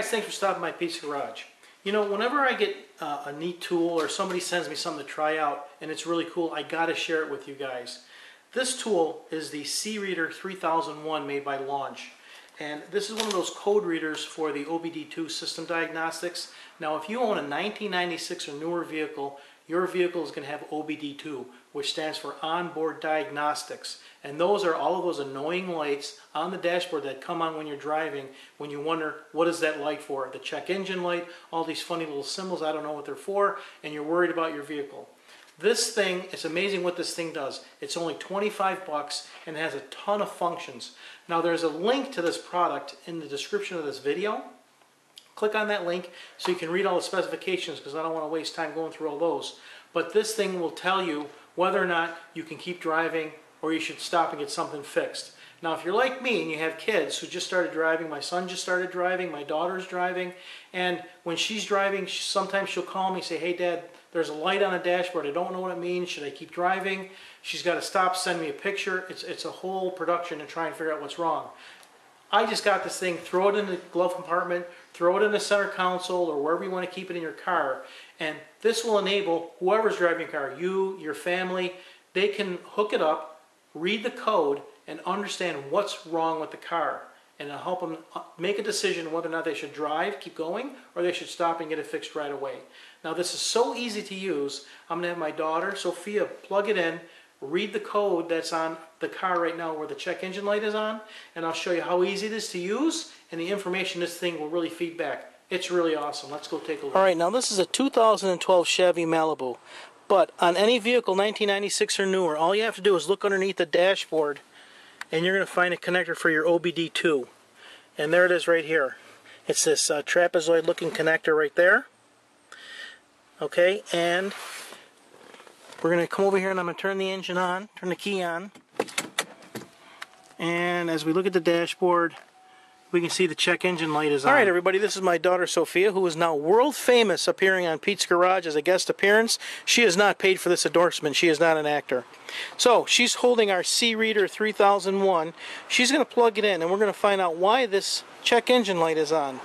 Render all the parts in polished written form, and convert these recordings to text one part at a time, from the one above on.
guys, thanks for stopping by Pete's Garage. You know, whenever I get a neat tool or somebody sends me something to try out and it's really cool, I gotta share it with you guys. This tool is the C-Reader 3001 made by Launch. And this is one of those code readers for the OBD2 system diagnostics. Now, if you own a 1996 or newer vehicle, your vehicle is going to have OBD2, which stands for Onboard Diagnostics. And those are all of those annoying lights on the dashboard that come on when you're driving, when you wonder, what is that light for? The check engine light, all these funny little symbols, I don't know what they're for, and you're worried about your vehicle. This thing, it's amazing what this thing does. It's only 25 bucks and it has a ton of functions. Now there's a link to this product in the description of this video. Click on that link so you can read all the specifications, because I don't want to waste time going through all those. But this thing will tell you whether or not you can keep driving or you should stop and get something fixed. Now if you're like me and you have kids who just started driving, my son just started driving, my daughter's driving, and when she's driving, sometimes she'll call me and say, hey Dad, there's a light on the dashboard, I don't know what it means, should I keep driving? She's got to stop, send me a picture. It's a whole production to try and figure out what's wrong. I just got this thing, throw it in the glove compartment, throw it in the center console or wherever you want to keep it in your car, and this will enable whoever's driving your car, you, your family, they can hook it up, read the code, and understand what's wrong with the car. And it'll help them make a decision whether or not they should drive, keep going, or they should stop and get it fixed right away. Now this is so easy to use. I'm going to have my daughter, Sophia, plug it in, read the code that's on the car right now where the check engine light is on, and I'll show you how easy it is to use and the information this thing will really feed back. It's really awesome. Let's go take a look. Alright, now this is a 2012 Chevy Malibu, but on any vehicle 1996 or newer, all you have to do is look underneath the dashboard and you're going to find a connector for your OBD2. And there it is right here. It's this trapezoid looking connector right there. Okay, and we're going to come over here and I'm going to turn the engine on, turn the key on. And as we look at the dashboard, we can see the check engine light is on. Alright everybody, this is my daughter Sophia, who is now world famous appearing on Pete's Garage as a guest appearance. She has not paid for this endorsement. She is not an actor. So, she's holding our C-Reader 3001. She's going to plug it in and we're going to find out why this check engine light is on.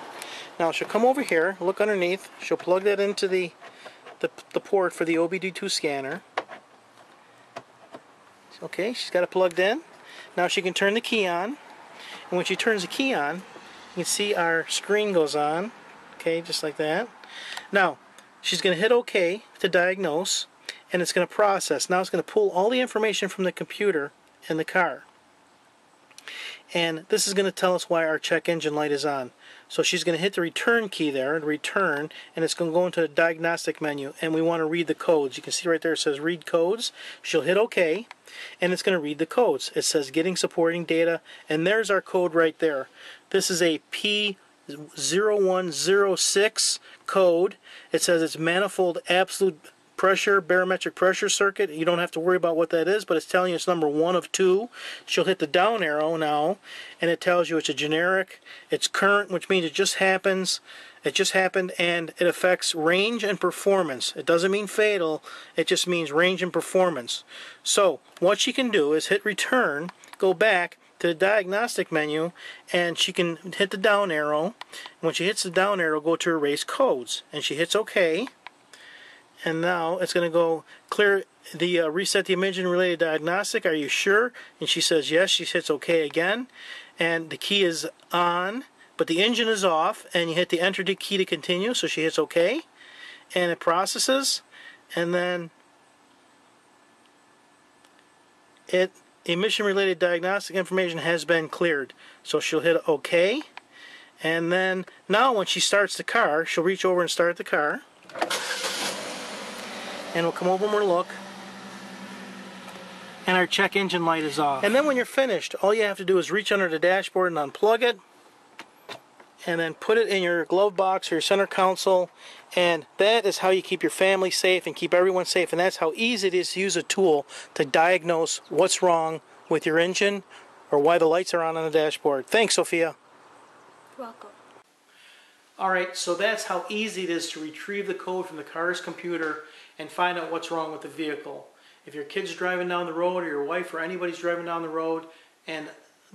Now she'll come over here, look underneath, she'll plug that into the port for the OBD2 scanner. Okay, she's got it plugged in. Now she can turn the key on. And when she turns the key on, you can see our screen goes on. Okay, just like that. Now, she's going to hit OK to diagnose, and it's going to process. Now it's going to pull all the information from the computer in the car. And this is going to tell us why our check engine light is on. So she's going to hit the return key there, return, and it's going to go into the diagnostic menu, and we want to read the codes. You can see right there it says read codes. She'll hit OK, and it's going to read the codes. It says getting supporting data, and there's our code right there. This is a P0106 code. It says it's manifold absolute pressure, barometric pressure circuit. You don't have to worry about what that is, but it's telling you it's number 1 of 2. She'll hit the down arrow now, and it tells you it's a generic, it's current, which means it just happens, it just happened, and it affects range and performance. It doesn't mean fatal, it just means range and performance. So, what she can do is hit return, go back to the diagnostic menu, and she can hit the down arrow. When she hits the down arrow, go to erase codes, and she hits OK. And now it's going to go clear the reset the imaging related diagnostic. Are you sure? And she says yes. She hits OK again. And the key is on, but the engine is off. And you hit the enter key to continue. So she hits OK. And it processes. And then emission related diagnostic information has been cleared. So she'll hit OK. And then now when she starts the car, she'll reach over and start the car. And we'll come over and we'll look, and our check engine light is off. And then when you're finished, all you have to do is reach under the dashboard and unplug it, and then put it in your glove box or your center console, and that is how you keep your family safe and keep everyone safe. And that's how easy it is to use a tool to diagnose what's wrong with your engine or why the lights are on the dashboard. Thanks, Sophia. You're welcome. Alright, so that's how easy it is to retrieve the code from the car's computer and find out what's wrong with the vehicle. If your kid's driving down the road, or your wife, or anybody's driving down the road, and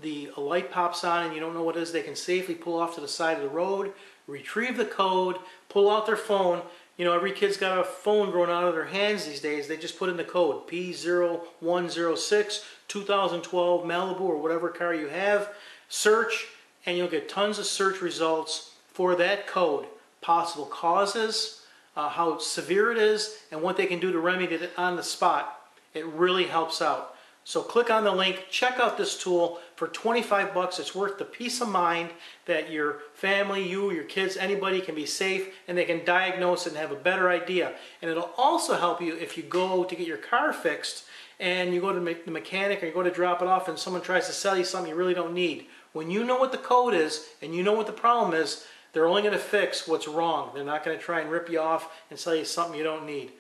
a light pops on and you don't know what it is, they can safely pull off to the side of the road, retrieve the code, pull out their phone. You know, every kid's got a phone growing out of their hands these days. They just put in the code P0106 2012 Malibu or whatever car you have. Search, and you'll get tons of search results for that code. Possible causes, how severe it is, and what they can do to remedy it on the spot. It really helps out. So click on the link, check out this tool for 25 bucks. It's worth the peace of mind that your family, you, your kids, anybody can be safe and they can diagnose it and have a better idea. And it'll also help you if you go to get your car fixed and you go to the mechanic or you go to drop it off and someone tries to sell you something you really don't need. When you know what the code is and you know what the problem is, they're only going to fix what's wrong. They're not going to try and rip you off and sell you something you don't need.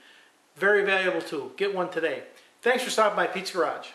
Very valuable tool. Get one today. Thanks for stopping by Pete's Garage.